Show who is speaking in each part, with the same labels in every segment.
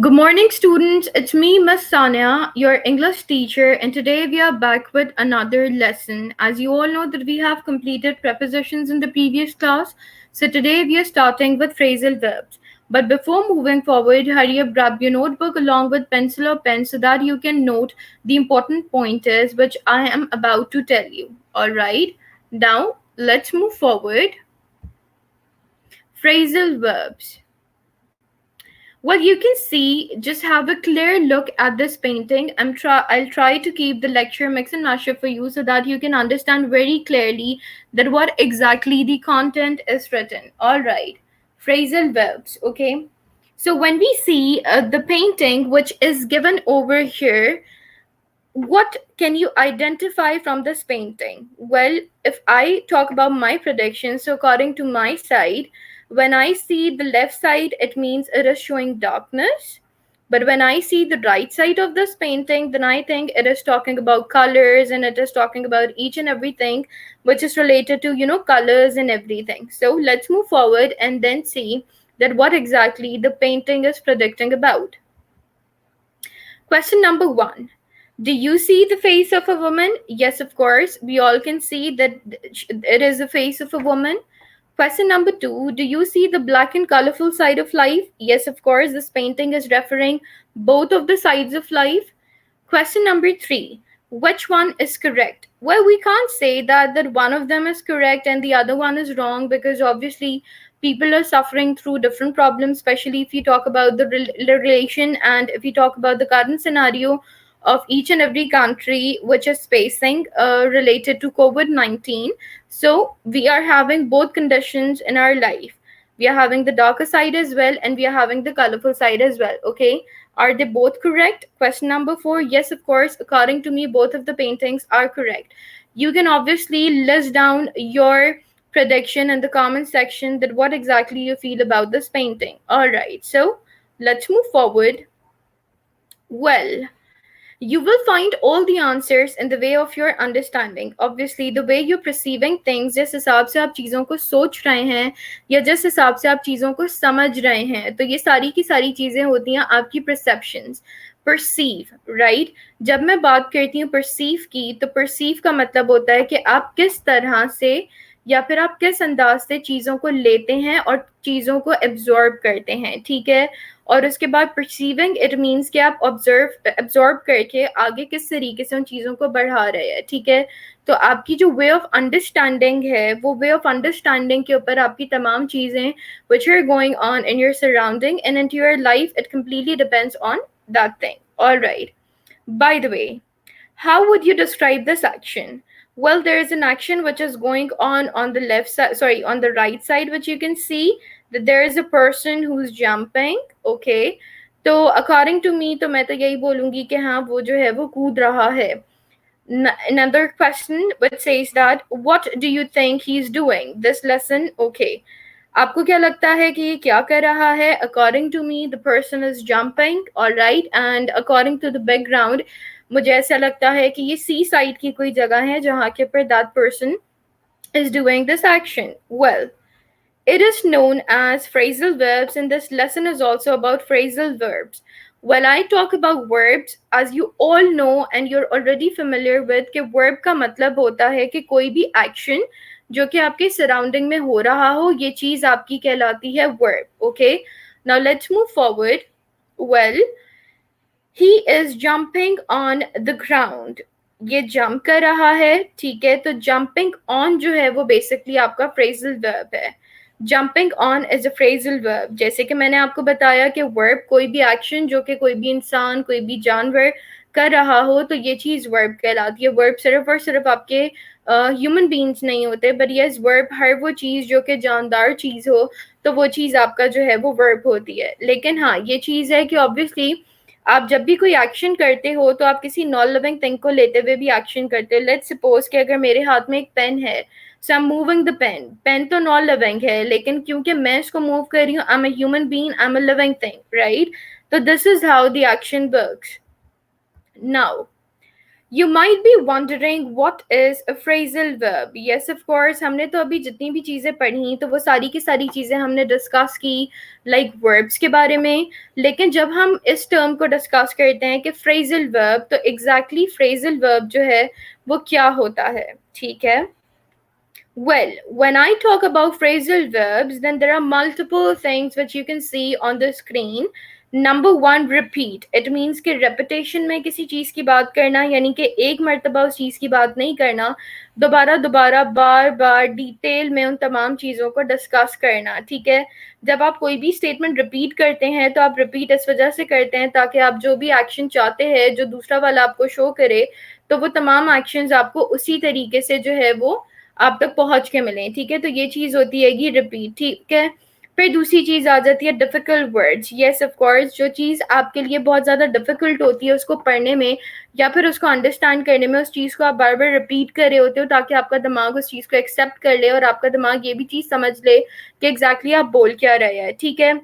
Speaker 1: Good morning, students. It's me, Miss SANIA, your English teacher, and today we are back with another lesson. As you all know that we have completed prepositions in the previous class, so today we are starting with phrasal verbs. But before moving forward, hurry up, grab your notebook along with pencil or pen so that you can note the important pointers which I am about to tell you. All right. Now let's move forward. Phrasal verbs. Well, you can see, just have a clear look at this painting. I'll try to keep the lecture mix and match up for you so that you can understand very clearly that what exactly the content is written. All right, phrasal verbs. Okay, so when we see the painting which is given over here, what can you identify from this painting? Well, if I talk about my prediction, so according to my side, when I see the left side, it means it is showing darkness. But when I see the right side of this painting, then I think it is talking about colors and it is talking about each and everything which is related to, colors and everything. So let's move forward and then see that what exactly the painting is predicting about. Question number 1. Do you see the face of a woman? Yes, of course. We all can see that it is the face of a woman. Question number 2. Do you see the black and colorful side of life? Yes, of course. This painting is referring both of the sides of life. Question number 3. Which one is correct? Well, we can't say that one of them is correct and the other one is wrong, because obviously people are suffering through different problems, especially if you talk about the relation and if you talk about the current scenario of each and every country which is facing related to COVID-19. So we are having both conditions in our life. We are having the darker side as well and we are having the colorful side as well. Okay, are they both correct? Question number 4. Yes, of course. According to me, both of the paintings are correct. You can obviously list down your prediction in the comment section that what exactly you feel about this painting. All right, so let's move forward. Well, you will find all the answers in the way of your understanding. Obviously, the way you're perceiving things, जिस हिसाब से आप चीज़ों को सोच रहे हैं या जिस हिसाब से आप चीज़ों को समझ रहे हैं, तो ये सारी की सारी चीज़ें होती हैं आपकी perceptions. Perceive, right? जब मैं बात करती हूँ perceive की, तो perceive का मतलब होता है कि आप किस तरह से या फिर आप किस अंदाज से चीज़ों को लेते हैं और चीज़ों को एब्जॉर्ब करते हैं, ठीक है? और उसके बाद परसीविंग इट मीन्स कि आप एब्जॉर्ब करके आगे किस तरीके से उन चीज़ों को बढ़ा रहे हैं, ठीक है? तो आपकी जो वे ऑफ अंडरस्टैंडिंग है, वो वे ऑफ अंडरस्टैंडिंग के ऊपर आपकी तमाम चीज़ें which are going on in your surrounding and in your life, it completely depends on that thing. Alright, by the way, how would you describe this action? Well, there is an action which is going on the left side, sorry, on the right side, which you can see that there is a person who's jumping. Okay, तो according to me, तो मैं तो यही बोलूँगी कि हाँ वो जो है वो कूद रहा है. Another question which says that what do you think he's doing this lesson? Okay, आपको क्या लगता है कि ये क्या कर रहा है? According to me, the person is jumping. All right, and according to the background, मुझे ऐसा लगता है कि ये सी साइड की कोई जगह है जहाँ के पर that person is doing this action. Well, it is known as phrasal verbs, and this lesson is also about phrasal verbs. When I talk about verbs, as you all know and you're already familiar with, कि verb का मतलब होता है कि कोई भी action जो कि आपके surrounding में हो रहा हो, ये चीज़ आपकी कहलाती है verb. Okay, now let's move forward. Well, he is jumping on the ground. ये jump कर रहा है, ठीक है? तो jumping on जो है वो basically आपका phrasal verb है. Jumping on is a phrasal verb. जैसे कि मैंने आपको बताया कि verb कोई भी action जो कि कोई भी इंसान, कोई भी जानवर कर रहा हो, तो ये चीज़ verb कहलाती है. Verb सिर्फ और सिर्फ आपके human beings नहीं होते, but yes, verb हर वो चीज़ जो कि जानदार चीज़ हो, तो वो चीज़ आपका जो है वो verb होती है. लेकिन हाँ, ये चीज़ है कि obviously आप जब भी कोई एक्शन करते हो तो आप किसी नॉन लिविंग थिंग को लेते हुए भी एक्शन करते हो. लेट्स सपोज कि अगर मेरे हाथ में एक पेन है, so I am moving the pen. Pen तो नॉन लिविंग है, लेकिन क्योंकि मैं इसको मूव कर रही हूँ, I am a human being, I am a living thing, right? तो this is how the action works. Now You might be wondering what is a phrasal verb. Yes, of course, हमने तो अभी जितनी भी चीज़ें पढ़ी तो वो सारी की सारी चीज़ें हमने डिस्कस की लाइक वर्ब्स के बारे में. लेकिन जब हम इस टर्म को डिस्कस करते हैं कि phrasal verb, तो एग्जैक्टली phrasal verb जो है वो क्या होता है, ठीक है. Well, when I talk about phrasal verbs, then there are multiple things which you can see on the screen. Number one, repeat. It means कि repetition में किसी चीज़ की बात करना, यानी कि एक मर्तबा उस चीज़ की बात नहीं करना, दोबारा दोबारा बार बार डिटेल में उन तमाम चीज़ों को डिस्कस करना, ठीक है. जब आप कोई भी स्टेटमेंट रिपीट करते हैं तो आप रिपीट इस वजह से करते हैं ताकि आप जो भी एक्शन चाहते हैं जो दूसरा वाला आपको शो करे, तो वो तमाम एक्शंस आपको उसी तरीके से जो है वो आप तक पहुंच के मिलें, ठीक है. तो ये चीज़ होती है कि रिपीट, ठीक है. फिर दूसरी चीज़ आ जाती है difficult words. Yes of course, जो चीज़ आपके लिए बहुत ज़्यादा डिफ़िकल्ट होती है उसको पढ़ने में या फिर उसको अंडरस्टैंड करने में, उस चीज़ को आप बार बार रिपीट कर रहे होते हो ताकि आपका दिमाग उस चीज़ को एक्सेप्ट कर ले और आपका दिमाग ये भी चीज़ समझ ले कि एग्जैक्टली आप बोल क्या रहे हैं, ठीक है.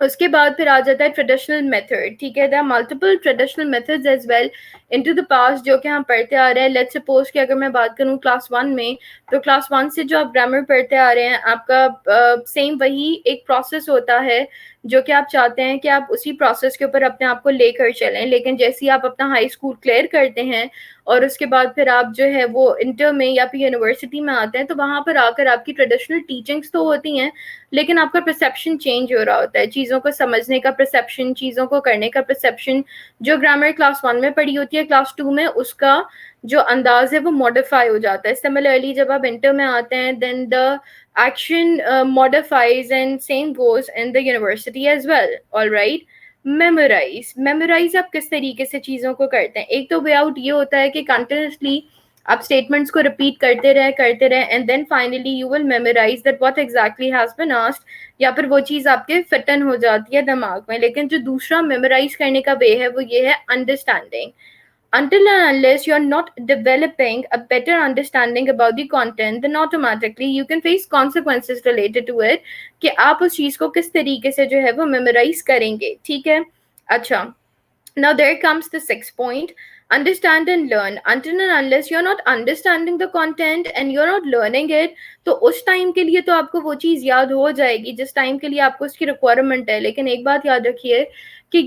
Speaker 1: उसके बाद फिर आ जाता है ट्रेडिशनल मेथड, ठीक है. There are multiple traditional methods as well into the past जो कि हम पढ़ते आ रहे हैं. लेट्स सपोज कि अगर मैं बात करूं क्लास 1 में, तो क्लास 1 से जो आप ग्रामर पढ़ते आ रहे हैं, आपका सेम वही एक प्रोसेस होता है जो कि आप चाहते हैं कि आप उसी प्रोसेस के ऊपर अपने आप को लेकर चलें. लेकिन जैसे ही आप अपना हाई स्कूल क्लियर करते हैं और उसके बाद फिर आप जो है वो इंटर में या फिर यूनिवर्सिटी में आते हैं, तो वहाँ पर आकर आपकी ट्रेडिशनल टीचिंग्स तो होती हैं, लेकिन आपका परसेप्शन चेंज हो रहा होता है. चीज़ों को समझने का परसेप्शन, चीज़ों को करने का परसेप्शन, जो ग्रामर क्लास 1 में पढ़ी होती है, क्लास 2 में उसका जो अंदाज है वो मॉडिफाई हो जाता है. सिमिलरली जब आप इंटर में आते हैं, then the action modifies and same goes in the university as well. All right. Memorise आप किस तरीके से चीज़ों को करते हैं. एक तो वे आउट ये होता है कि कंटिन्यूसली आप स्टेटमेंट्स को रिपीट करते रहे and then finally you will memorise that what exactly has been asked, या फिर वो चीज़ आपके फिट इन हो जाती है दिमाग में. लेकिन जो दूसरा मेमोराइज करने का वे है वो ये है understanding. Until and unless you're not developing a better understanding about the content, then automatically you can face consequences related to it कि आप उस चीज़ को किस तरीके से जो है वो मेमोराइज करेंगे, ठीक है. अच्छा, now there comes the sixth point. Understand and learn. Until and unless you're not understanding the content and you're not learning it, तो उस टाइम के लिए तो आपको वो चीज़ याद हो जाएगी जिस टाइम के लिए आपको उसकी रिक्वायरमेंट है. लेकिन एक बात याद रखिए कि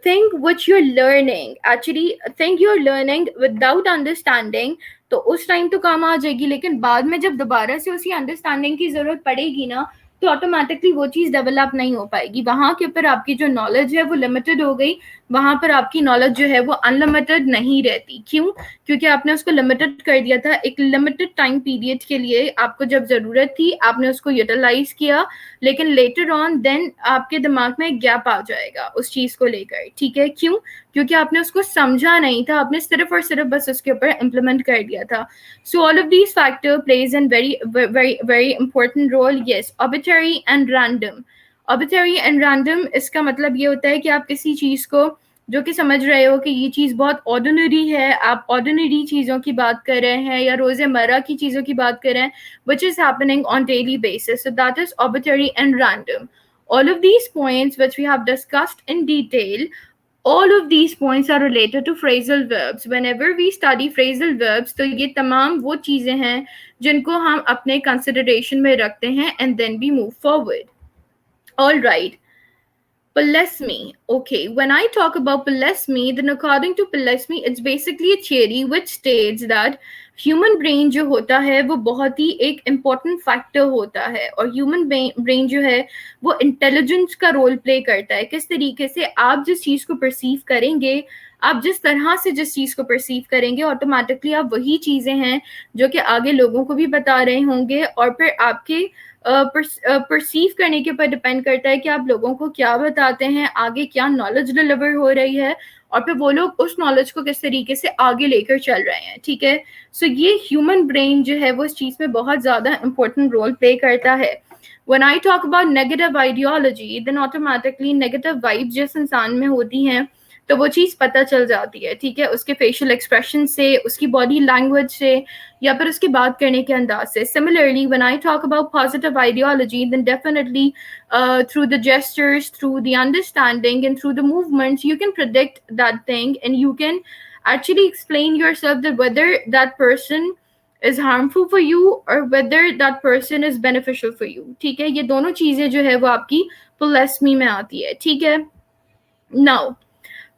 Speaker 1: think which you're learning, actually think you're learning without understanding, तो उस टाइम तो काम आ जाएगी. लेकिन बाद में जब दोबारा से उसी अंडरस्टैंडिंग की जरूरत पड़ेगी ना, तो ऑटोमेटिकली वो चीज़ डेवलप नहीं हो पाएगी. वहाँ के ऊपर आपकी जो नॉलेज है वो लिमिटेड हो गई, वहाँ पर आपकी नॉलेज जो है वो अनलिमिटेड नहीं रहती. क्यों? क्योंकि आपने उसको लिमिटेड कर दिया था एक लिमिटेड टाइम पीरियड के लिए. आपको जब ज़रूरत थी आपने उसको यूटिलाइज किया, लेकिन लेटर ऑन देन आपके दिमाग में एक गैप आ जाएगा उस चीज़ को लेकर, ठीक है. क्यों? क्योंकि आपने उसको समझा नहीं था, आपने सिर्फ और सिर्फ बस उसके ऊपर इम्प्लीमेंट कर दिया था. So all of these factor plays an very very very important role. Yes, arbitrary and random. Arbitrary and random, इसका मतलब ये होता है कि आप किसी चीज़ को जो कि समझ रहे हो कि ये चीज़ बहुत ऑर्डिनरी है, आप ऑर्डिनरी चीज़ों की बात कर रहे हैं या रोज़मर्रा की चीज़ों की बात कर रहे हैं, which is happening on daily basis. So that is arbitrary and random. All of these points which we have discussed in detail, all of these points are related to phrasal verbs. Whenever we study phrasal verbs, तो ये तमाम वो चीज़ें हैं जिनको हम अपने consideration में रखते हैं and then we move forward. All right. Polysemy. Okay, when I talk about polysemy, then according to polysemy, it's basically a theory which states that human brain जो होता है वो बहुत ही एक important factor होता है, और human brain जो है वो intelligence का role play करता है. किस तरीके से आप जिस चीज़ को perceive करेंगे, आप जिस तरह से जिस चीज़ को परसीव करेंगे, ऑटोमेटिकली आप वही चीज़ें हैं जो कि आगे लोगों को भी बता रहे होंगे, और फिर आपके परसीव करने के ऊपर डिपेंड करता है कि आप लोगों को क्या बताते हैं, आगे क्या नॉलेज डिलीवर हो रही है, और फिर वो लोग उस नॉलेज को किस तरीके से आगे लेकर चल रहे हैं, ठीक है. सो ये ह्यूमन ब्रेन जो है वो इस चीज़ में बहुत ज़्यादा इंपॉर्टेंट रोल प्ले करता है. When I talk about negative ideology, then automatically negative vibes जिस इंसान में होती हैं तो वो चीज़ पता चल जाती है, ठीक है, उसके फेशियल एक्सप्रेशन से, उसकी बॉडी लैंग्वेज से, या फिर उसकी बात करने के अंदाज से. Similarly, when I talk about positive ideology, then definitely through the gestures, through the understanding, and through the movements, you can predict that thing, and you can actually explain yourself that whether that person is harmful for you or whether that person is beneficial for you. ठीक है, ये दोनों चीजें जो है वो आपकी पोलेस्मी में आती है. ठीक है. Now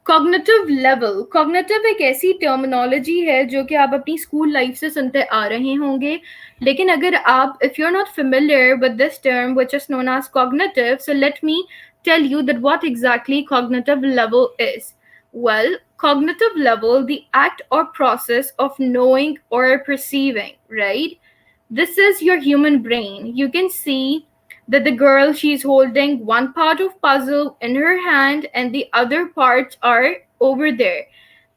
Speaker 1: cognitive level. कॉग्निटिव एक ऐसी टर्मिनोलॉजी है जो कि आप अपनी स्कूल लाइफ से सुनते आ रहे होंगे, लेकिन अगर आप if you are not familiar with this term which is known as cognitive, so let me tell you that what exactly cognitive level is. Well, cognitive level, the act or process of knowing or perceiving, right? This is your human brain. You can see that the girl, she's holding one part of puzzle in her hand and the other parts are over there.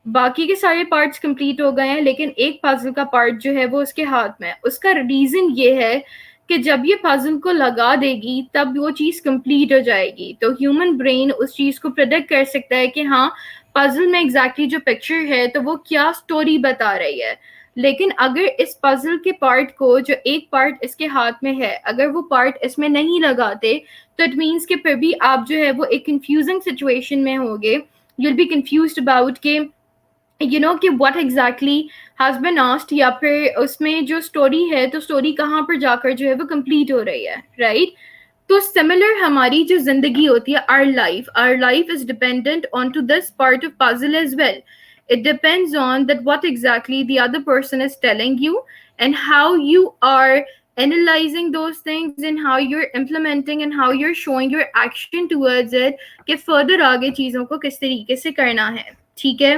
Speaker 1: बाकी के सारे parts complete हो गए हैं, लेकिन एक puzzle का part जो है वो उसके हाथ में है. उसका रीजन ये है कि जब ये पजल को लगा देगी तब वो चीज कंप्लीट हो जाएगी. तो ह्यूमन ब्रेन उस चीज को प्रेडिक्ट कर सकता है कि हाँ, पजल में एग्जैक्टली जो पिक्चर है तो वो क्या स्टोरी बता रही है. लेकिन अगर इस पजल के पार्ट को, जो एक पार्ट इसके हाथ में है, अगर वो पार्ट इसमें नहीं लगाते तो इट मीन्स कि फिर भी आप जो है वो एक कंफ्यूजिंग सिचुएशन में होगे. You will be confused about के यू नो कि what exactly has been asked, या फिर उसमें जो स्टोरी है तो स्टोरी कहाँ पर जाकर जो है वो कंप्लीट हो रही है. राइट. तो सिमिलर हमारी जो जिंदगी होती है, our life is dependent on to this part of puzzle as well. It depends on that what exactly the other person is telling you and how you are analyzing those things and how you're implementing and how you're showing your action towards it कि further आगे चीज़ों को किस तरीके से करना है. ठीक है.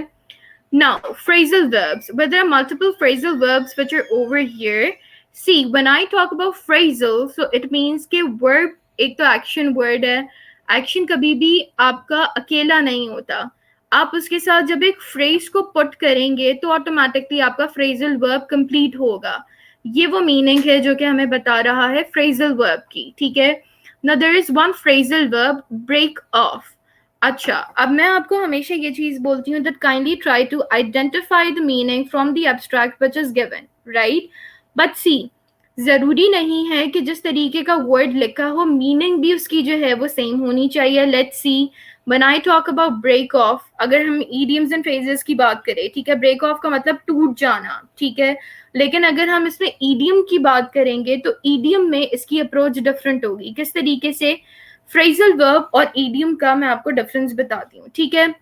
Speaker 1: Now, phrasal verbs. But there are multiple phrasal verbs which are over here. See, when I talk about phrasal, so it means कि verb एक तो action word है. Action कभी भी आपका अकेला नहीं होता. आप उसके साथ जब एक फ्रेज को पुट करेंगे तो ऑटोमेटिकली आपका फ्रेजल वर्ब कंप्लीट होगा. ये वो मीनिंग है जो कि हमें बता रहा है फ्रेजल वर्ब की. ठीक है. Now there is one phrasal verb, break off. अच्छा, अब मैं आपको हमेशा ये चीज बोलती हूँ that kindly try to identify the meaning from the abstract which is given. Right. But see, जरूरी नहीं है कि जिस तरीके का वर्ड लिखा हो मीनिंग भी उसकी जो है वो सेम होनी चाहिए. Let's see, when I talk about break off, अगर हम idioms and phrases की बात करें, ठीक है, break off का मतलब टूट जाना. ठीक है. लेकिन अगर हम इसमें idiom की बात करेंगे तो idiom में इसकी अप्रोच डिफरेंट होगी. किस तरीके से? फ्रेजल वर्ब और idiom का मैं आपको डिफरेंस बताती हूँ. ठीक है.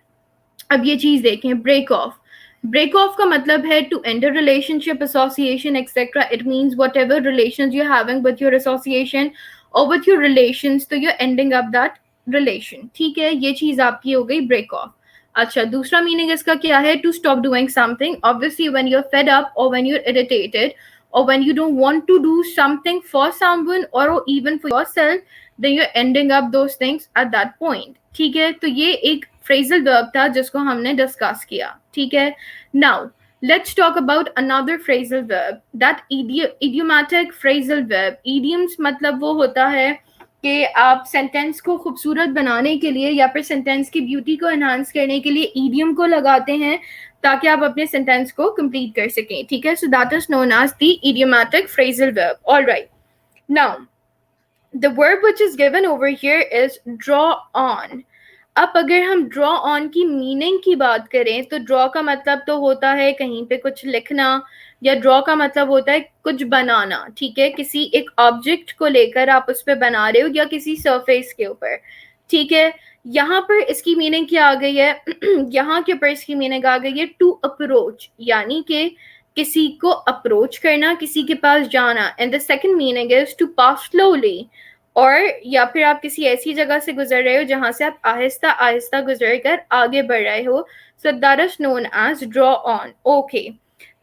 Speaker 1: अब ये चीज देखें, ब्रेक ऑफ. ब्रेक ऑफ का मतलब है to end a relationship, association etcetera. It means whatever relation you having with your association और विद योर रिलेशंस, तो you ending up that relation. ठीक है. ये चीज आपकी हो गई ब्रेक ऑफ. अच्छा, दूसरा मीनिंग इसका क्या है? To stop doing something. Obviously when you are fed up और when you are irritated or when you don't want to do something for someone or even for yourself, then you're ending up those things at that point. ठीक है. तो ये एक phrasal verb था जिसको हमने discuss किया. ठीक है. Now let's talk about another phrasal verb, that idiomatic phrasal verb. Idioms मतलब वो होता है कि आप सेंटेंस को खूबसूरत बनाने के लिए या फिर सेंटेंस की ब्यूटी को एनहांस करने के लिए ईडियम को लगाते हैं ताकि आप अपने सेंटेंस को कंप्लीट कर सकें. ठीक है. So that is known as the idiomatic phrasal verb. Alright. Now the verb which is given over here is draw on. अब अगर हम ड्रॉ ऑन की मीनिंग की बात करें तो ड्रॉ का मतलब तो होता है कहीं पे कुछ लिखना, या ड्रॉ का मतलब होता है कुछ बनाना. ठीक है. किसी एक ऑब्जेक्ट को लेकर आप उस पर बना रहे हो या किसी सरफेस के ऊपर. ठीक है. यहाँ पर इसकी मीनिंग क्या आ गई है? यहाँ के ऊपर इसकी मीनिंग आ गई है टू अप्रोच, यानी कि किसी को अप्रोच करना, किसी के पास जाना. And the second meaning is to pass slowly, और या फिर आप किसी ऐसी जगह से गुजर रहे हो जहां से आप आहिस्ता आहिस्ता गुजर कर आगे बढ़ रहे हो. So that is known as draw on. Okay.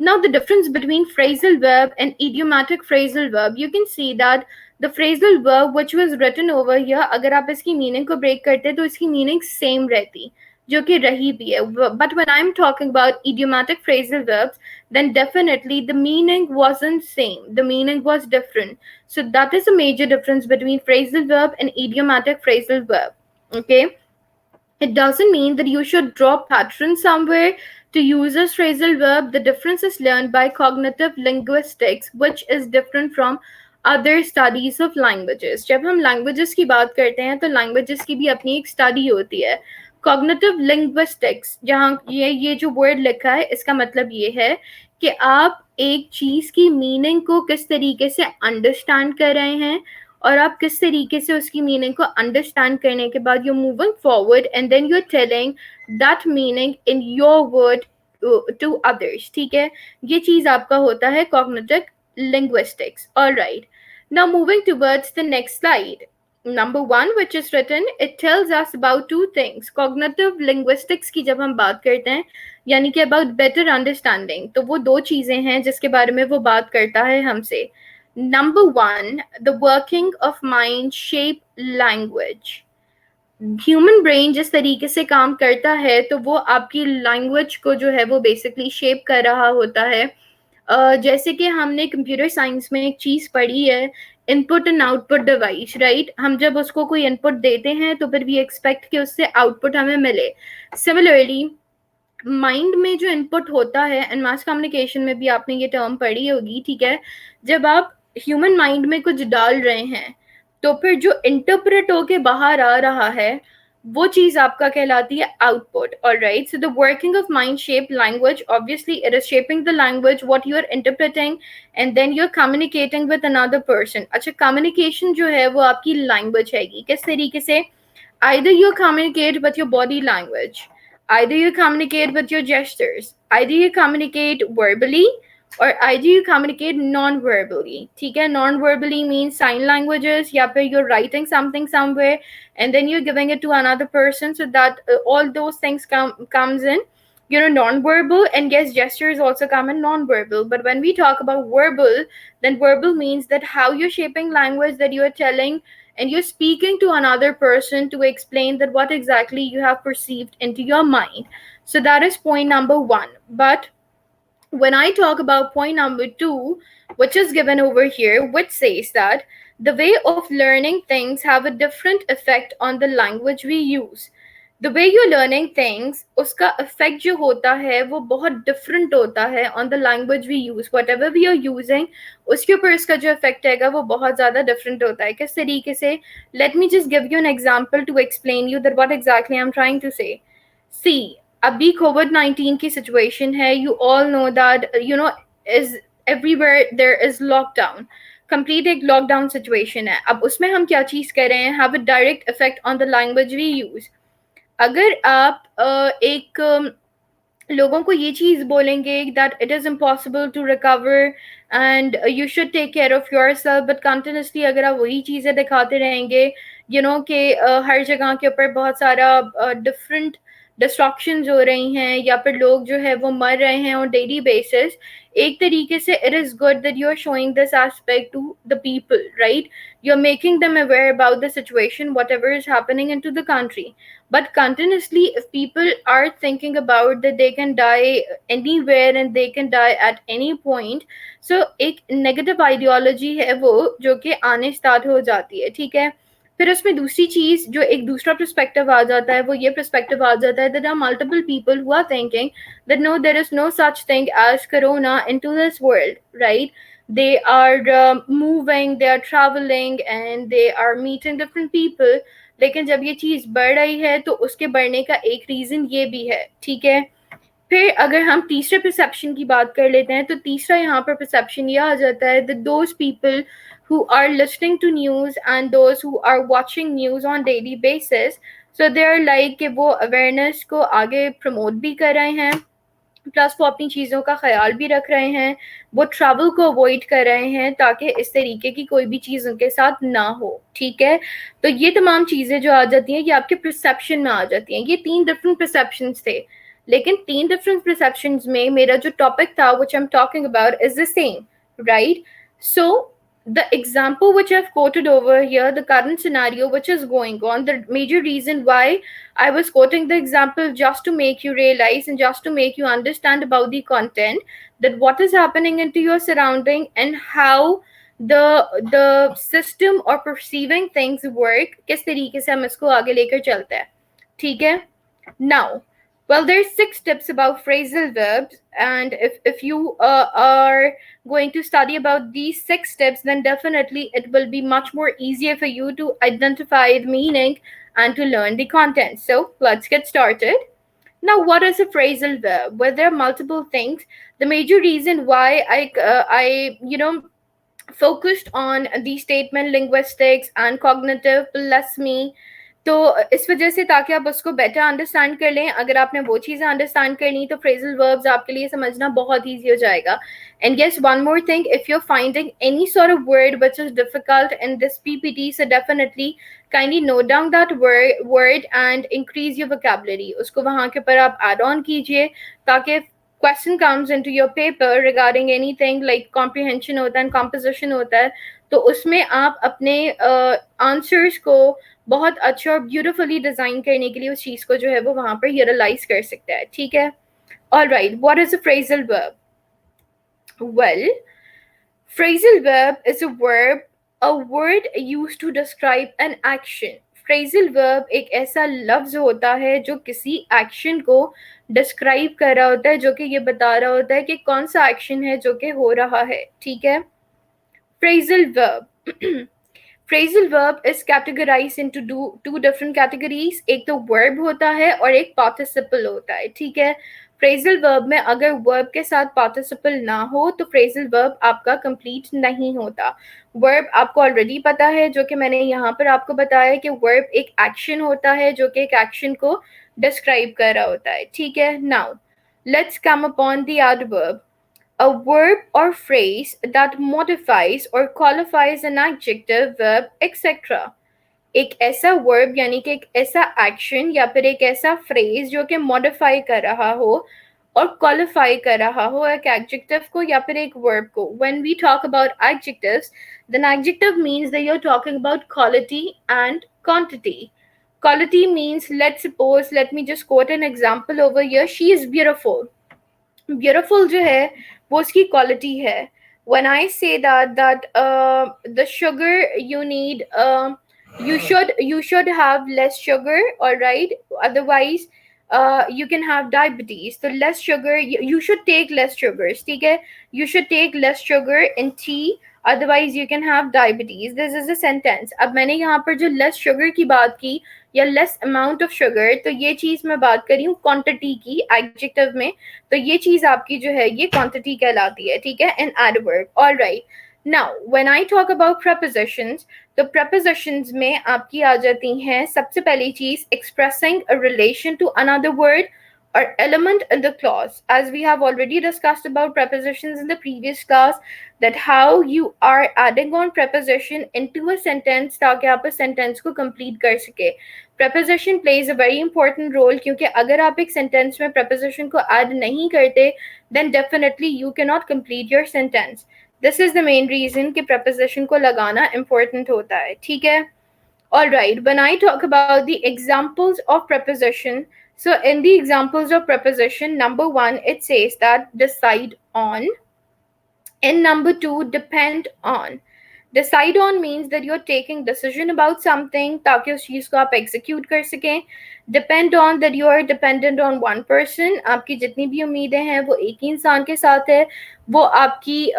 Speaker 1: Now the difference between phrasal verb and idiomatic phrasal verb, you can see that the phrasal verb which was written over here, अगर आप इसकी meaning को break करते तो इसकी meaning same रहती, जो कि रही भी है. But when I'm talking about idiomatic phrasal verbs, then definitely the meaning wasn't same. The meaning was different. So that is a major difference between phrasal verb and idiomatic phrasal verb. Okay. It doesn't mean that you should draw patterns somewhere to use as phrasal verb. The difference is learned by cognitive linguistics, which is different from other studies of languages. जब हम languages की बात करते हैं तो languages की भी अपनी एक study होती है. कॉग्निटिव लिंग्विस्टिक्स, जहाँ ये जो वर्ड लिखा है इसका मतलब ये है कि आप एक चीज की मीनिंग को किस तरीके से अंडरस्टैंड कर रहे हैं, और आप किस तरीके से उसकी मीनिंग को अंडरस्टैंड करने के बाद you moving forward and then you telling that meaning in your word to others, ठीक है। ये चीज आपका होता है cognitive linguistics. Alright, now moving towards the next slide. Number one, which is written, it tells us about two things. Cognitive linguistics की जब हम बात करते हैं, यानी कि about better understanding, तो वो दो चीजें हैं जिसके बारे में वो बात करता है हमसे. Number one, the working of mind shape language. Human brain जिस तरीके से काम करता है तो वो आपकी लैंग्वेज को जो है वो बेसिकली शेप कर रहा होता है. जैसे कि हमने कंप्यूटर साइंस में एक चीज़ पढ़ी है, input and output device, right. हम जब उसको कोई इनपुट देते हैं तो फिर वी एक्सपेक्ट कि उससे आउटपुट हमें मिले. सिमिलरली माइंड में जो इनपुट होता है, एंड मास कम्युनिकेशन में भी आपने ये टर्म पढ़ी होगी, ठीक है. जब आप ह्यूमन माइंड में कुछ डाल रहे हैं तो फिर जो इंटरप्रेट होके बाहर आ रहा है वो चीज आपका कहलाती है output. Alright, so the working of mind shape language. Obviously it is shaping the language what you are interpreting and then you are communicating with another person. अच्छा, कम्युनिकेशन जो है वो आपकी लैंग्वेज है. किस तरीके से? either you communicate with your body language, either you communicate with your gestures, either you communicate verbally, or either you communicate non-verbally. ठीक है, non-verbally means sign languages, या फिर you're writing something somewhere and then you're giving it to another person, so that all those things comes in, you know, non-verbal. And yes, gestures also come in non-verbal. But when we talk about verbal, then verbal means that how you're shaping language, that you are telling and you're speaking to another person to explain that what exactly you have perceived into your mind. So that is point number one. But when I talk about point number two, which is given over here, which says that the way of learning things have a different effect on the language we use. The way you're learning things, उसका effect जो होता है वो बहुत different होता है on the language we use. Whatever we are using, उसके ऊपर इसका जो effect है वो बहुत ज़्यादा different होता है. किस तरीके से? Let me just give you an example to explain you that what exactly I'm trying to say. See, अभी COVID-19 की situation है. You all know that, you know, is everywhere there is lockdown. Complete एक lockdown situation है. अब उसमें हम क्या चीज़ कर रहे हैं? Have a direct effect on the language we use. अगर आप एक लोगों को ये चीज़ बोलेंगे that it is impossible to recover and you should take care of yourself, but continuously अगर आप वही चीज़ें दिखाते रहेंगे, यू नो, कि हर जगह के ऊपर बहुत सारा डिफरेंट डिस्ट्रक्शंस हो रही हैं या फिर लोग जो है वो मर रहे हैं ऑन डेली बेसिस, एक तरीके से it is good that you are showing this aspect to the people, right. You are making them aware about the situation whatever is happening into the country. But continuously, if people are thinking about that they can die anywhere and they can die at any point, so एक negative ideology है वो जो कि आने start हो जाती है, ठीक है. फिर उसमें दूसरी चीज़ जो एक दूसरा perspective आ जाता है, वो ये perspective आ जाता है that there are multiple people who are thinking that no, there is no such thing as corona into this world, right? They are moving, they are traveling and they are meeting different people. लेकिन जब ये चीज़ बढ़ रही है तो उसके बढ़ने का एक रीज़न ये भी है, ठीक है. फिर अगर हम तीसरे परसेप्शन की बात कर लेते हैं तो तीसरा यहाँ पर परसेप्शन ये आ जाता है that those people who are listening to news and those who are watching news on daily basis, so they are like कि वो awareness को आगे प्रमोट भी कर रहे हैं, प्लस वो अपनी चीज़ों का ख्याल भी रख रहे हैं, वो ट्रैवल को अवॉइड कर रहे हैं ताकि इस तरीके की कोई भी चीज़ उनके साथ ना हो, ठीक है. तो ये तमाम चीज़ें जो आ जाती हैं ये आपके परसेप्शन में आ जाती हैं. ये 3 डिफरेंट परसेप्शंस थे, लेकिन 3 डिफरेंट परसेप्शंस में मेरा जो टॉपिक था which I am talking about is the same, right. So the example which I've quoted over here, the current scenario which is going on, the major reason why I was quoting the example just to make you realize and just to make you understand about the content, that what is happening into your surrounding and how the system or perceiving things work, किस तरीके से हम इसको आगे लेकर चलते हैं, ठीक है. Now, well, there's 6 tips about phrasal verbs, and if you are going to study about these 6 tips, then definitely it will be much more easier for you to identify the meaning and to learn the content. So let's get started. Now, what is a phrasal verb? Well, there are multiple things. The major reason why I focused on the statement linguistics and cognitive plus me, तो इस वजह से ताकि आप उसको better understand कर लें, अगर आपने वो चीज़ें अंडरस्टैंड करनी तो फ्रेजल वर्ब्स आपके लिए समझना बहुत ईजी हो जाएगा. And yes, one more thing, if you're finding any sort of word which is difficult in this PPT, so definitely kindly note down that word and increase your vocabulary. उसको वहाँ के ऊपर आप add on कीजिए ताकि question comes into your paper regarding anything like comprehension होता है and composition होता है, तो उसमें आप अपने आंसर्स को बहुत अच्छा और ब्यूटिफुली डिजाइन करने के लिए उस चीज को जो है वो वहां पर यूटिलाइज कर सकता है. ठीक है. Alright, what is a phrasal verb? Well, phrasal verb is a word used to describe an action. phrasal verb एक ऐसा लफ्ज होता है जो किसी एक्शन को डिस्क्राइब कर रहा होता है, जो कि ये बता रहा होता है कि कौन सा एक्शन है जो कि हो रहा है. ठीक है. phrasal verb phrasal verb is categorized into two different categories. एक तो verb होता है और एक participle होता है. ठीक है. phrasal verb में अगर verb के साथ participle ना हो तो phrasal verb आपका complete नहीं होता. verb आपको already पता है, जो कि मैंने यहाँ पर आपको बताया कि verb एक action होता है जो कि एक action को describe कर रहा होता है. ठीक है. Now let's come upon the adverb. A verb or phrase that modifies or qualifies an adjective, verb, etc. एक ऐसा वर्ब यानी कि एक ऐसा एक्शन या फिर एक ऐसा फ्रेज जो कि मॉडिफाई कर रहा हो और क्वालिफाई कर रहा हो एक एडजेक्टिव को या फिर एक वर्ब को. When we talk about adjectives, then adjective means that you're talking about quality and quantity. Quality means, let's suppose, let me just quote an example over here. She is beautiful. Beautiful जो है वो उसकी quality है. When I say that the sugar you need, you should have less sugar, all right, otherwise you can have diabetes. So less sugar, you should take less sugars. ठीक है. You should take less sugar in tea, otherwise you can have diabetes. This is a sentence. अब मैंने यहाँ पर जो less sugar की बात की या लेस अमाउंट ऑफ शुगर, तो ये चीज मैं बात कर रही हूँ क्वांटिटी की एडजेक्टिव में, तो ये चीज आपकी जो है ये क्वांटिटी कहलाती है. ठीक है. In adverb. Alright. Now when I talk about prepositions, तो प्रपोजिशंस में आपकी आ जाती हैं सबसे पहली चीज expressing a relation to another word or element in the clause. As we have already discussed about prepositions in the previous class, that how you are adding on preposition into a sentence ताकि आप इस sentence को complete कर सके. Preposition plays a very important role, क्योंकि अगर आप एक sentence में preposition को add नहीं करते, then definitely you cannot complete your sentence. This is the main reason कि preposition को लगाना important होता है. ठीक है. Alright, when I talk about the examples of preposition, so in the examples of preposition, number one, it says that decide on. And number two, depend on. Decide on means that you're taking decision about something ताकि उस चीज को आप execute कर सकें. Depend on, that you are dependent on one person. आपकी जितनी भी उम्मीदें हैं वो एक ही इंसान के साथ है, वो आपकी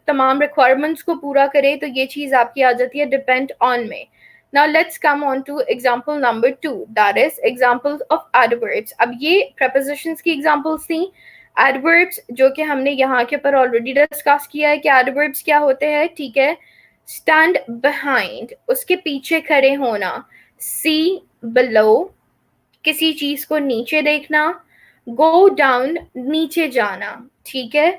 Speaker 1: तमाम requirements को पूरा करे, तो ये चीज आपकी आ जाती है depend on में. Now let's come on to example number 2, that is examples of adverbs. अब ये prepositions की examples थी. Adverbs जो कि हमने यहाँ के ऊपर already discuss किया है कि adverbs क्या होते हैं. ठीक है. Stand behind, उसके पीछे खड़े होना. See below, किसी चीज को नीचे देखना. Go down, नीचे जाना. ठीक है.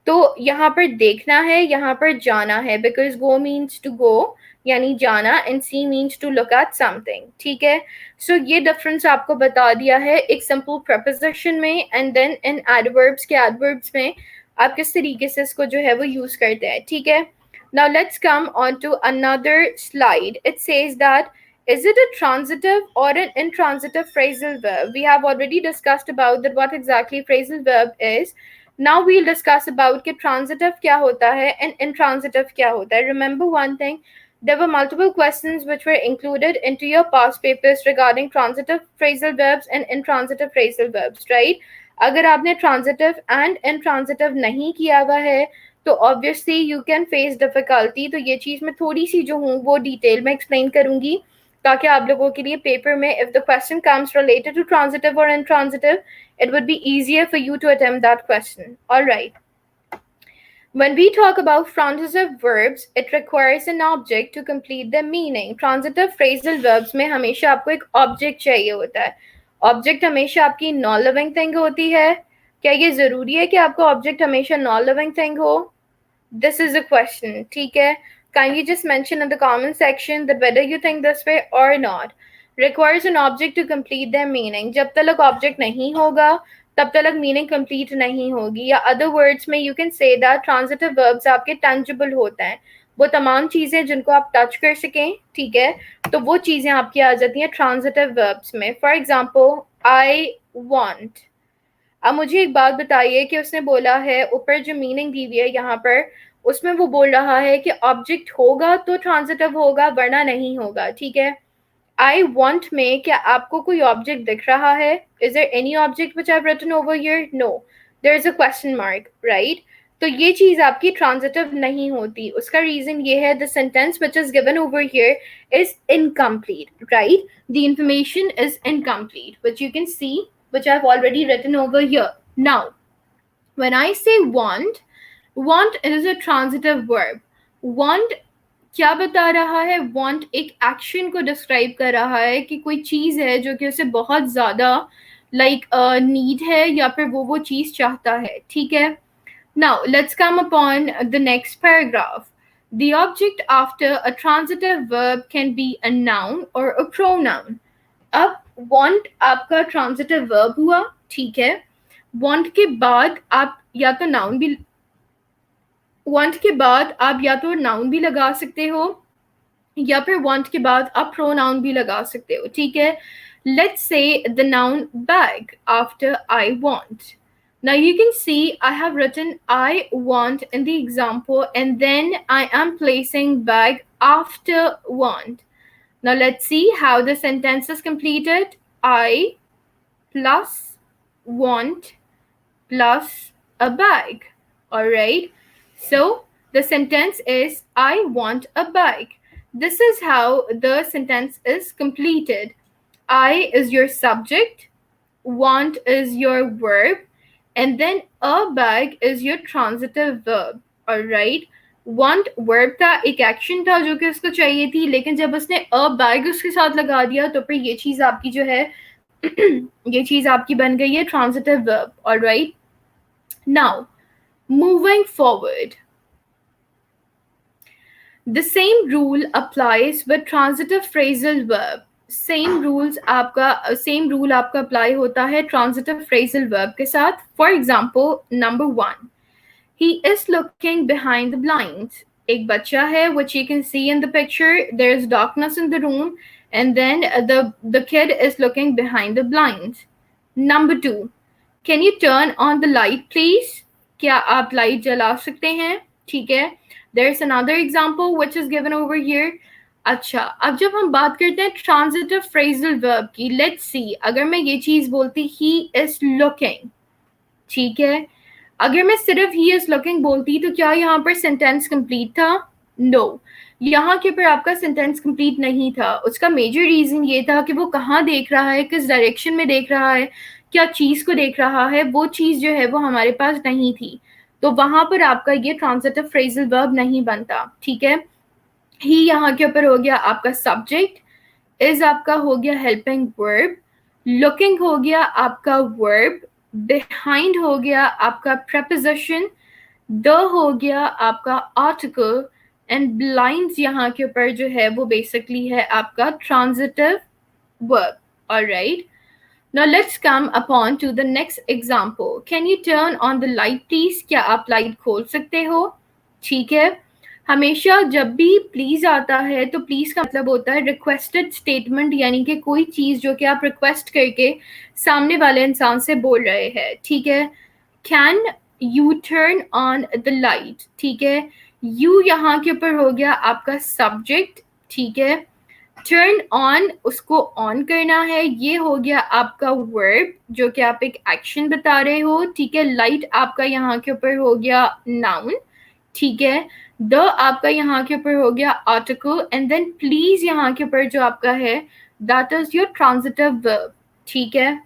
Speaker 1: तो यहाँ पर देखना है, यहाँ पर जाना है, because go means to go यानी जाना, and see means to look at something. ठीक है. So ये difference आपको बता दिया है एक simple preposition में, and then in adverbs के adverbs में आप किस तरीके से इसको जो है वो use करते हैं. ठीक है. Now let's come on to another slide. It says that, is it a transitive or an intransitive phrasal verb? We have already discussed about that what exactly phrasal verb is. Now we'll discuss about कि transitive क्या होता है and intransitive क्या होता है. Remember one thing, there were multiple questions which were included into your past papers regarding transitive phrasal verbs and intransitive phrasal verbs, right? अगर आपने transitive and intransitive नहीं किया हुआ है तो obviously you can face difficulty. तो ये चीज़ मैं थोड़ी सी जो हूँ वो डिटेल में एक्सप्लेन करूँगी ताकि आप लोगों के लिए पेपर में if the question comes related to transitive or intransitive, it would be easier for you to attempt that question. All right. When we talk about transitive verbs, it requires an object to complete their meaning. Transitive phrasal verbs में हमेशा आपको एक object चाहिए होता है. Object हमेशा आपकी non-living thing होती है. क्या ये ज़रूरी है कि आपका object हमेशा non-living thing हो? This is a question. ठीक है? Kindly just mention in the comment section that whether you think this way or not. Requires an object to complete their meaning. जब तक object नहीं होगा तब तक मीनिंग कंप्लीट नहीं होगी. या अदर वर्ड्स में you can say that transitive verbs आपके टेंजिबल होते हैं. वो तमाम चीज़ें जिनको आप टच कर सकें, ठीक है, तो वो चीज़ें आपकी आ जाती हैं ट्रांजिटिव वर्ब्स में. For example, I want. अब मुझे एक बात बताइए कि उसने बोला है, ऊपर जो मीनिंग दी हुई है यहाँ पर, उसमें वो बोल रहा है कि ऑब्जेक्ट होगा तो ट्रांजिटिव होगा वरना नहीं होगा. ठीक है, I want में क्या आपको कोई ऑब्जेक्ट दिख रहा है? Is there any object which I've written over here? No. There is a question mark, right? तो ये चीज़ आपकी ट्रांजिटिव नहीं होती. उसका रीज़न ये है, the sentence which is given over here is incomplete, right? The information is incomplete, which you can see, which I've already written over here. Now, when I say want is a transitive verb. Want क्या बता रहा है? want एक action को describe कर रहा है कि कोई चीज़ है जो कि उसे बहुत ज़्यादा नीड है या फिर वो चीज़ चाहता है. ठीक है, now let's come upon the next paragraph. The object after a transitive verb can be a noun or a pronoun. अब want आपका transitive verb हुआ, ठीक है. want के बाद आप या तो noun भी want के बाद आप या तो noun भी लगा सकते हो या फिर want के बाद आप pronoun भी लगा सकते हो. ठीक है, let's say the noun bag after I want. Now you can see I have written I want in the example and then I am placing bag after want. Now let's see how the sentence is completed. I plus want plus a bag. All right. So the sentence is I want a bag. This is how the sentence is completed. I is your subject, want is your verb, and then a bag is your transitive verb. All right. Want verb था, एक action था जो कि उसको चाहिए थी, लेकिन जब उसने a bag उसके साथ लगा दिया तो फिर ये चीज़ आपकी जो है ये चीज़ आपकी बन गई है transitive verb. All right. Now, moving forward, the same rule applies with transitive phrasal verb. Same rule आपका apply होता है transitive phrasal verb के साथ. For example, number 1, he is looking behind the blinds. एक बच्चा है, which you can see in the picture. There is darkness in the room, and then the kid is looking behind the blinds. Number 2, can you turn on the light, please? क्या आप light जला सकते हैं? ठीक है. There's another example which is given over here. अच्छा, अब जब हम बात करते हैं transitive phrasal verb की, let's see, अगर मैं ये चीज़ बोलती he is looking, ठीक है, अगर मैं सिर्फ he is looking बोलती तो क्या यहाँ पर sentence complete था? No. यहाँ के पर आपका sentence complete नहीं था. उसका major reason ये था कि वो कहाँ देख रहा है, किस direction में देख रहा है, क्या चीज़ को देख रहा है, वो चीज़ जो है वो हमारे पास नहीं थी. तो वहाँ पर आपका ये ट्रांजिटिव फ्रेजल वर्ब नहीं बनता. ठीक है, ही यहाँ के ऊपर हो गया आपका सब्जेक्ट, इज आपका हो गया हेल्पिंग वर्ब, लुकिंग हो गया आपका वर्ब, बिहाइंड हो गया आपका प्रेपोजिशन, द हो गया आपका आर्टिकल, एंड ब्लाइंड्स यहाँ के ऊपर जो है वो बेसिकली है आपका transitive verb. Alright. Now let's come upon to the next example. Can you turn on the light, please? क्या आप लाइट खोल सकते हो? ठीक है, हमेशा जब भी प्लीज आता है तो प्लीज का मतलब होता है रिक्वेस्टेड स्टेटमेंट, यानी कि कोई चीज़ जो कि आप रिक्वेस्ट करके सामने वाले इंसान से बोल रहे हैं. ठीक है, can U turn on the light. ठीक है, यू यहाँ के ऊपर हो गया आपका सब्जेक्ट. ठीक है, टर्न ऑन उसको ऑन करना है, ये हो गया आपका वर्ब जो कि आप एक एक्शन बता रहे हो. ठीक है, लाइट आपका यहाँ के ऊपर हो गया नाउन. ठीक है, द आपका यहाँ के ऊपर हो गया आर्टिकल, एंड देन प्लीज यहाँ के ऊपर जो आपका है that is your transitive verb. ठीक है.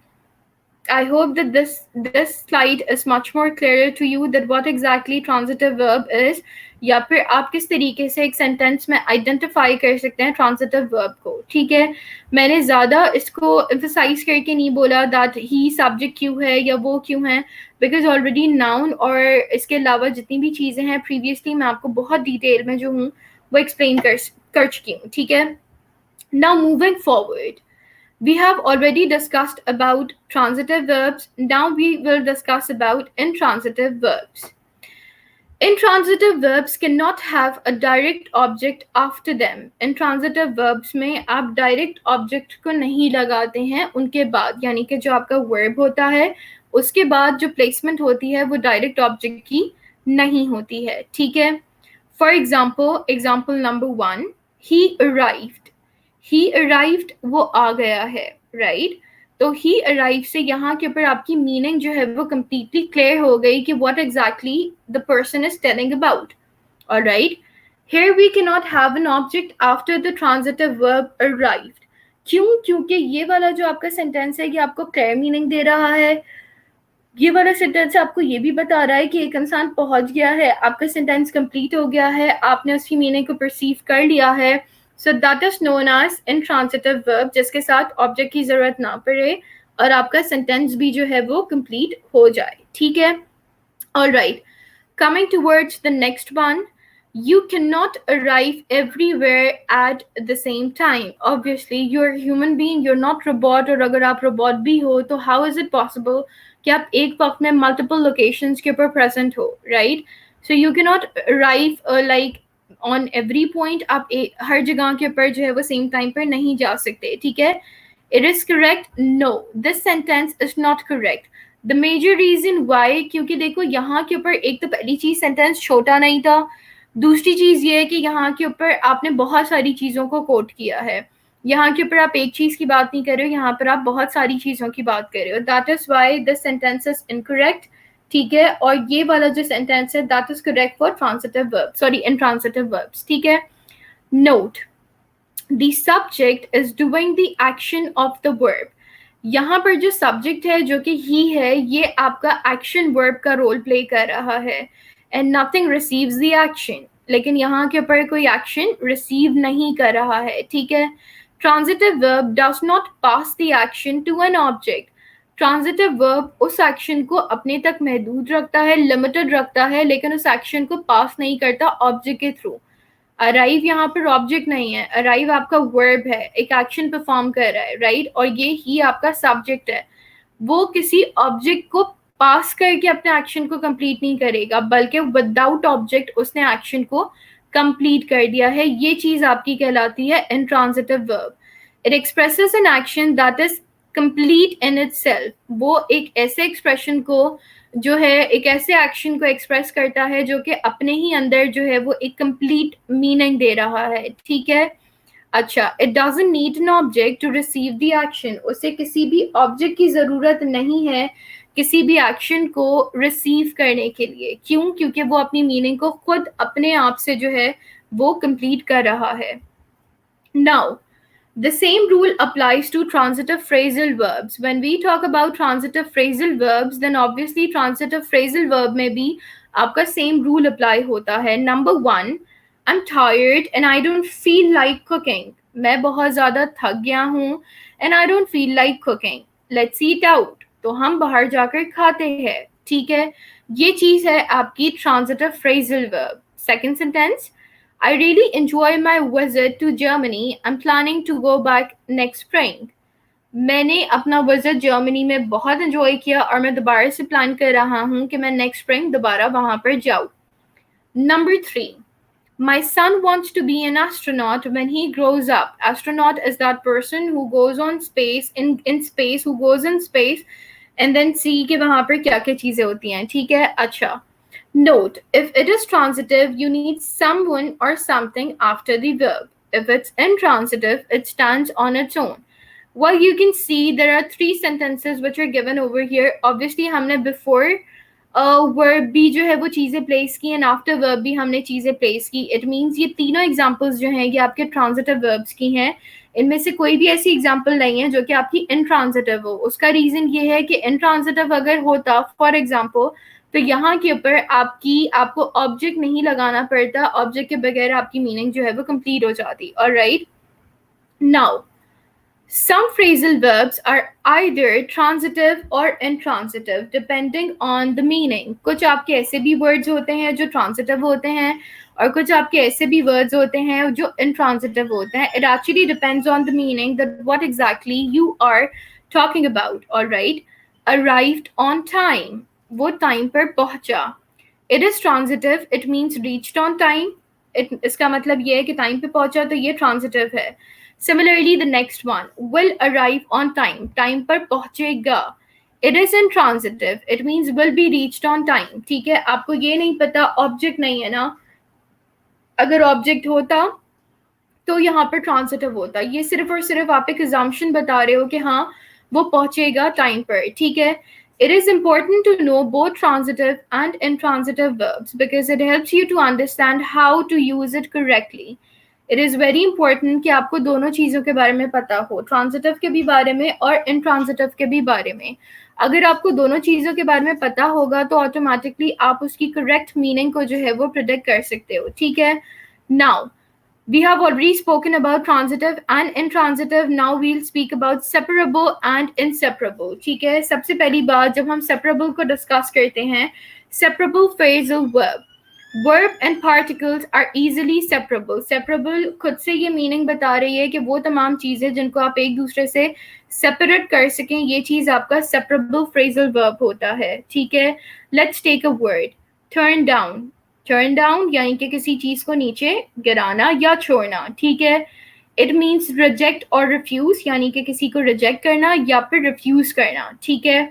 Speaker 1: I hope that this slide is much more clearer to you that what exactly transitive verb is, या फिर आप किस तरीके से एक सेंटेंस में आइडेंटिफाई कर सकते हैं ट्रांजिटिव वर्ब को. ठीक है. मैंने ज़्यादा इसको एम्फसाइज करके नहीं बोला दैट ही सब्जेक्ट क्यों है या वो क्यों है, बिकॉज ऑलरेडी नाउन और इसके अलावा जितनी भी चीज़ें हैं प्रीवियसली मैं आपको बहुत डिटेल में जो हूँ वो एक्सप्लेन कर चुकी हूँ. ठीक है. Now moving forward, we have already discussed about transitive verbs. Now we will discuss about intransitive verbs. Intransitive verbs cannot have a direct object after them. Intransitive verbs में आप direct object को नहीं लगाते हैं उनके बाद, यानी कि जो आपका verb होता है उसके बाद जो placement होती है वो direct object की नहीं होती है. ठीक है. For example number 1, he arrived. He arrived वो आ गया है, right? तो he arrived से यहाँ के ऊपर आपकी मीनिंग जो है वो completely clear हो गई कि what exactly the person is telling about. Alright? Here we cannot have an object after the transitive verb arrived. क्यों? क्योंकि ये वाला जो आपका सेंटेंस है ये आपको clear meaning दे रहा है. ये वाला सेंटेंस आपको ये भी बता रहा है कि एक इंसान पहुंच गया है, आपका सेंटेंस कंप्लीट हो गया है, आपने उसकी मीनिंग को परसीव कर लिया है. So that is known as intransitive verb, जिसके साथ ऑब्जेक्ट की जरूरत ना पड़े और आपका सेंटेंस भी जो है वो कंप्लीट हो जाए. ठीक है. Alright. Coming towards the next one, you cannot arrive everywhere at the same time. Obviously, you're a human being, you're not robot. और अगर आप robot भी हो तो how is it possible कि आप एक वक्त में multiple locations के ऊपर present हो, right? So you cannot arrive like on every point. आप हर जगह के ऊपर जो है वो सेम टाइम पर नहीं जा सकते. ठीक है. It is correct? No, this sentence is not correct. The major reason why, क्योंकि देखो यहाँ के ऊपर एक तो पहली चीज सेंटेंस छोटा नहीं था, दूसरी चीज ये है कि यहाँ के ऊपर आपने बहुत सारी चीजों को कोट किया है. यहाँ के ऊपर आप एक चीज की बात नहीं कर रहे हो, यहाँ पर आप बहुत सारी चीजों की बात कर रहे हो. That is why this sentence is incorrect. ठीक है. और ये वाला जो सेंटेंस है that is correct for transitive verbs, sorry, intransitive verbs. ठीक है. Note, the subject is doing the action of the verb. यहाँ पर जो सब्जेक्ट है जो कि ही है ये आपका एक्शन वर्ब का रोल प्ले कर रहा है, and nothing receives the action. लेकिन यहाँ के ऊपर कोई एक्शन रिसीव नहीं कर रहा है. ठीक है. Transitive verb does not pass the action to an object. Transitive verb उस एक्शन को अपने तक महदूद रखता है, लिमिटेड रखता है, लेकिन उस एक्शन को पास नहीं करता ऑब्जेक्ट के थ्रू. अराइव यहाँ पर ऑब्जेक्ट नहीं है, अराइव आपका वर्ब है, एक एक्शन परफॉर्म कर रहा है, राइट? और ये ही आपका सब्जेक्ट है. वो किसी ऑब्जेक्ट को पास करके अपने एक्शन को कंप्लीट नहीं करेगा, बल्कि विदाउट ऑब्जेक्ट उसने एक्शन को कंप्लीट कर दिया है. ये चीज आपकी कहलाती है intransitive verb. It expresses an action that is complete in itself. वो एक ऐसे एक्सप्रेशन को जो है, एक ऐसे एक्शन को एक्सप्रेस करता है जो कि अपने ही अंदर जो है वो एक कंप्लीट मीनिंग दे रहा है. ठीक है. अच्छा, it doesn't need an object to receive the action. उसे किसी भी ऑब्जेक्ट की जरूरत नहीं है किसी भी एक्शन को रिसीव करने के लिए. क्यों? क्योंकि वो अपनी मीनिंग को खुद अपने आप से जो है वो कंप्लीट कर रहा है. Now the same rule applies to transitive phrasal verbs. When we talk about transitive phrasal verbs, then obviously transitive phrasal verb में भी आपका same rule apply होता है. Number 1, I'm tired and I don't feel like cooking. मैं बहुत ज़्यादा थक गया हूँ and I don't feel like cooking. Let's eat out. तो हम बाहर जाकर खाते हैं. ठीक है. ये चीज़ है आपकी transitive phrasal verb. Second sentence, I really enjoy my visit to Germany. I'm planning to go back next spring. मैंने अपना विजिट जर्मनी में बहुत एंजॉय किया और मैं दोबारा से प्लान कर रहा हूँ कि मैं नेक्स्ट स्प्रिंग दोबारा वहाँ पर जाऊँ. Number 3, my son wants to be an astronaut when he grows up. Astronaut is that person who goes on space, in space, who goes in space and then see कि वहाँ पर क्या क्या चीज़ें होती हैं. ठीक है. अच्छा, note, if it is transitive, you need someone or something after the verb. If it's intransitive, it stands on its own. Well, you can see there are 3 sentences which are given over here. Obviously, हमने before verb भी जो है वो चीज़ें place की and after verb भी हमने चीज़ें प्लेस की. इट मीन्स ये तीनों एग्जांपल्स जो हैं ये आपके ट्रांजिटिव वर्ब्स की हैं. इनमें से कोई भी ऐसी एग्जांपल नहीं है जो कि आपकी इंट्रांजिटिव हो. उसका रीज़न ये है कि इंट्रांजिटिव अगर होता फॉर एग्जांपल तो यहाँ के ऊपर आपको ऑब्जेक्ट नहीं लगाना पड़ता. ऑब्जेक्ट के बगैर आपकी मीनिंग जो है वो कंप्लीट हो जाती. Alright, now some phrasal verbs are either transitive or intransitive depending on the meaning. कुछ आपके ऐसे भी words होते हैं जो transitive होते हैं और कुछ आपके ऐसे भी words होते हैं जो intransitive होते हैं. It actually depends on the meaning that what exactly you are talking about. All right, arrived on time, वो time पर पहुंचा. It is transitive, it means reached on time. इसका मतलब ये है कि टाइम पे पहुंचा तो ये ट्रांजिटिव है. Similarly, the next one will arrive on time. Time पर पहुंचेगा. It is intransitive. It means will be reached on time. ठीक है, आपको ये नहीं पता, ऑब्जेक्ट नहीं है ना. अगर ऑब्जेक्ट होता तो यहाँ पर ट्रांजिटिव होता. ये सिर्फ और सिर्फ आप एक assumption बता रहे हो कि हाँ वो पहुंचेगा टाइम पर. ठीक है. It is important to know both transitive and intransitive verbs because it helps you to understand how to use it correctly. It is very important कि आपको दोनों चीज़ों के बारे में पता हो, ट्रांजिटिव के भी बारे में और इंट्रांजिटिव के भी बारे में. अगर आपको दोनों चीज़ों के बारे में पता होगा तो ऑटोमेटिकली आप उसकी करेक्ट मीनिंग को जो है वो प्रिडिक्ट कर सकते हो. ठीक है. Now we have already spoken about transitive and intransitive. Now we'll speak about separable and inseparable. ठीक है. सबसे पहली बात जब हम separable को डिस्कस करते हैं, separable phrasal verb and particles are easily separable. separable खुद से ये मीनिंग बता रही है कि वो तमाम चीज़ें जिनको आप एक दूसरे से सेपरेट कर सकें, ये चीज़ आपका separable phrasal verb होता है. ठीक है. Let's take a word. Turn down. Turn down यानी कि किसी चीज को नीचे गिराना या छोड़ना. ठीक है. इट मीन्स रिजेक्ट और रिफ्यूज यानी कि किसी को रिजेक्ट करना या फिर रिफ्यूज करना. ठीक है.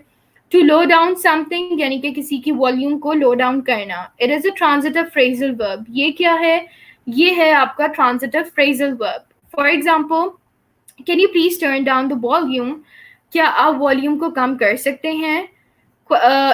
Speaker 1: टू लो डाउन समथिंग यानी कि किसी की वॉल्यूम को लो डाउन करना. It is a transitive phrasal verb. ये क्या है? ये है आपका transitive phrasal verb. For example, can you please turn down the volume? क्या आप वॉल्यूम को कम कर सकते हैं?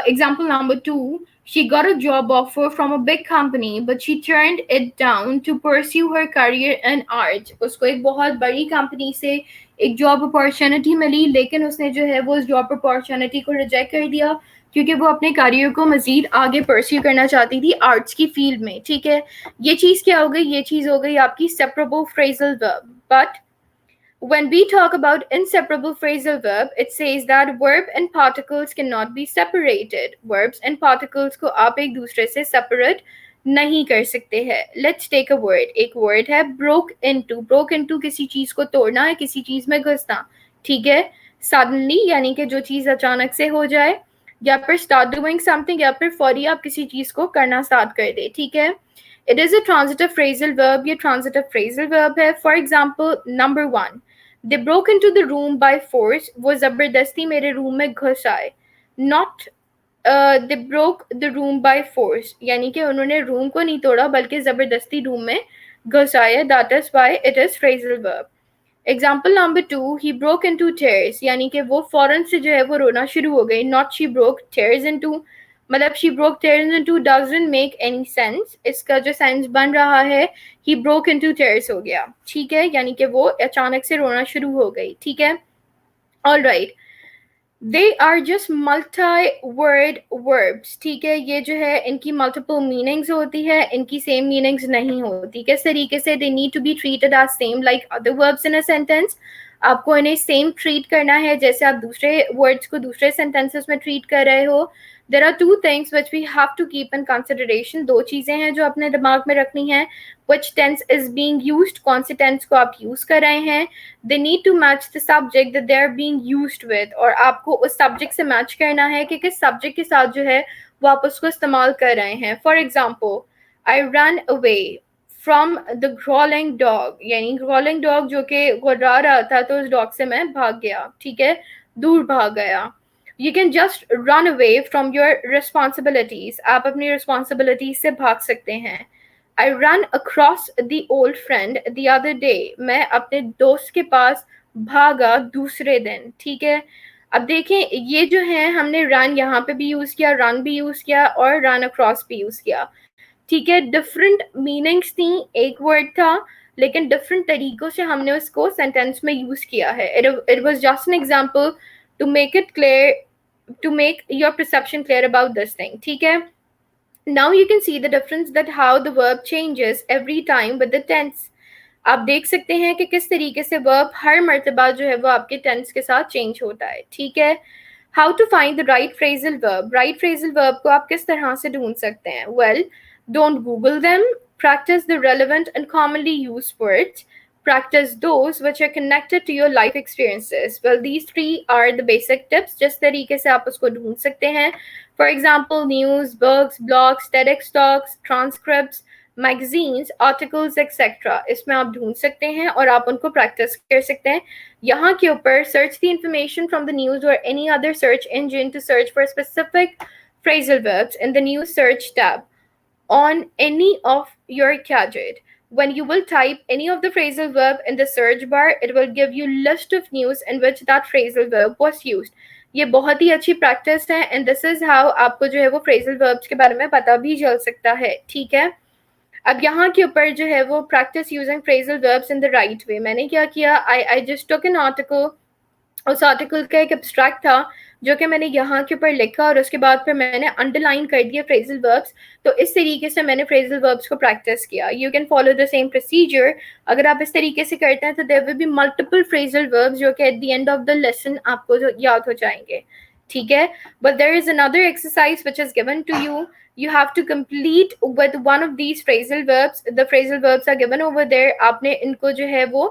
Speaker 1: Example number 2, she got a job offer from a big company, but she turned it down to pursue her career in art. उसको एक बहुत बड़ी कंपनी से एक जॉब अपॉर्चुनिटी मिली, लेकिन उसने जो है वो उस जॉब अपॉर्चुनिटी को रिजेक्ट कर दिया क्योंकि वो अपने करियर को मजीद आगे परस्यू करना चाहती थी आर्ट्स की फील्ड में. ठीक है. ये चीज़ क्या हो गई? ये चीज़ हो गई आपकी separable phrasal verb. But when we talk about inseparable phrasal verb, it says that verb and particles cannot be separated. Verbs and particles को आप एक दूसरे से separate नहीं कर सकते हैं. Let's take a word. एक word है broke into. Broke into किसी चीज़ को तोड़ना है, किसी चीज़ में घुसना. ठीक है. Suddenly यानी कि जो चीज़ अचानक से हो जाए, या फिर start doing something, या फिर फौरी आप किसी चीज़ को करना start कर दे. ठीक है. It is a transitive phrasal verb. ये transitive phrasal verb है. For example, number 1. They broke into the room by force. वो जबरदस्ती मेरे रूम में घुस आए. Not they broke the room by force. यानी कि उन्होंने रूम को नहीं तोड़ा बल्कि जबरदस्ती रूम में घुस आए. That is why it is phrasal verb. Example number 2, he broke into tears. यानी कि वो फौरन से जो है वो रोना शुरू हो गई. Not she broke tears into. मतलब she broke tears into doesn't make any sense. इसका जो सेंस बन रहा है he broke into tears हो गया. ठीक है. यानी कि वो अचानक से रोना शुरू हो गई. ठीक है. All right. They are just multi-word verbs. ठीक है. ये जो है इनकी multiple meanings होती है, इनकी same meanings नहीं होती. किस तरीके से they need to be treated as same like other verbs in a sentence. आपको इन्हें सेम ट्रीट करना है जैसे आप दूसरे वर्ड्स को दूसरे सेंटेंसेस में ट्रीट कर रहे हो. There are two things which we have to keep in consideration. दो चीज़ें हैं जो अपने दिमाग में रखनी है. Which tense is being used, कौन से टेंस को आप यूज कर रहे हैं. They need to match the subject that they are being used with, और आपको उस सब्जेक्ट से मैच करना है कि किस सब्जेक्ट के साथ जो है वो आप उसको इस्तेमाल कर रहे हैं. For example, I run away from the growling dog. यानी ग्रॉलिंग डॉग जो कि गुर्रा रहा था तो उस डॉग से मैं भाग गया. ठीक है. दूर भाग गया. You can just run away from your responsibilities. आप अपनी रिस्पॉन्सिबिलिटीज से भाग सकते हैं. I run across the old friend the other day. मैं अपने दोस्त के पास भागा दूसरे दिन. ठीक है. अब देखें, ये जो है हमने रन यहाँ पे भी यूज किया, रन भी यूज किया और रन अक्रॉस भी यूज किया, ठीक है। डिफरेंट मीनिंग्स थी, एक वर्ड था, लेकिन डिफरेंट तरीकों से हमने उसको सेंटेंस में यूज किया है। It was just an example to make it clear, to make your perception clear about this thing, ठीक है। Now you can see the difference that how the verb changes every time with the tense. आप देख सकते हैं कि किस तरीके से वर्ब हर मर्तबा जो है वो आपके टेंस के साथ चेंज होता है, ठीक है। How to find the right phrasal verb, right phrasal verb को आप किस तरह से ढूंढ सकते हैं? Well, don't Google them, practice the relevant and commonly used words, practice those which are connected to your life experiences. Well, these three are the basic tips जिस तरीके से आप उसको ढूंढ सकते हैं। For example, news, books, blogs, TEDx talks, transcripts, magazines, articles, etc. इसमें आप ढूंढ सकते हैं और आप उनको प्रैक्टिस कर सकते हैं। यहाँ के ऊपर search the information from the news or any other search engine to search for specific phrasal verbs in the news search tab on any of your gadget. When you will type any of the phrasal verb in the search bar, it will give you list of news in which that phrasal verb was used. ये बहुत ही अच्छी practice है and this is how आपको जो है वो phrasal verbs के बारे में पता भी चल सकता है, ठीक है। अब यहाँ के ऊपर जो है वो practice using phrasal verbs in the right way, मैंने क्या किया, I just took an article, उस आर्टिकल का एक एब्स्ट्रैक्ट था जो कि मैंने यहाँ के ऊपर लिखा और उसके बाद फिर मैंने अंडरलाइन कर दिया फ्रेजल वर्ब्स। तो इस तरीके से मैंने फ्रेजल वर्ब्स को प्रैक्टिस किया। You can follow the same procedure. अगर आप इस तरीके से करते हैं तो there will be multiple phrasal verbs जो कि at the end of the lesson आपको जो याद हो जाएंगे, ठीक है। But there is another exercise which is given to you, you have to complete with one of these phrasal verbs. The phrasal verbs are given over there. आपने इनको जो है वो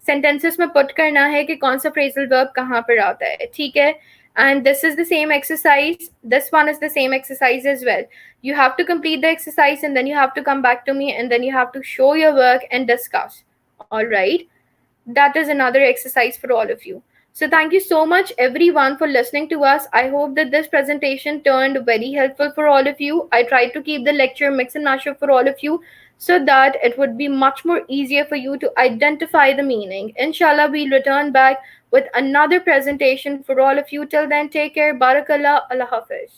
Speaker 1: सेंटेंसेस में पुट करना है कि कौन सा फ्रेजल वर्ब कहाँ पर आता है, ठीक है। And this is the same exercise, this one is the same exercise as well. You have to complete the exercise and then you have to come back to me and then you have to show your work and discuss. All right, that is another exercise for all of you. So thank you so much everyone for listening to us. I hope that this presentation turned very helpful for all of you. I tried to keep the lecture mix and mash up for all of you so that it would be much more easier for you to identify the meaning. Inshallah, we'll return back with another presentation for all of you. Till then, take care. Barakallah. Allah Hafiz.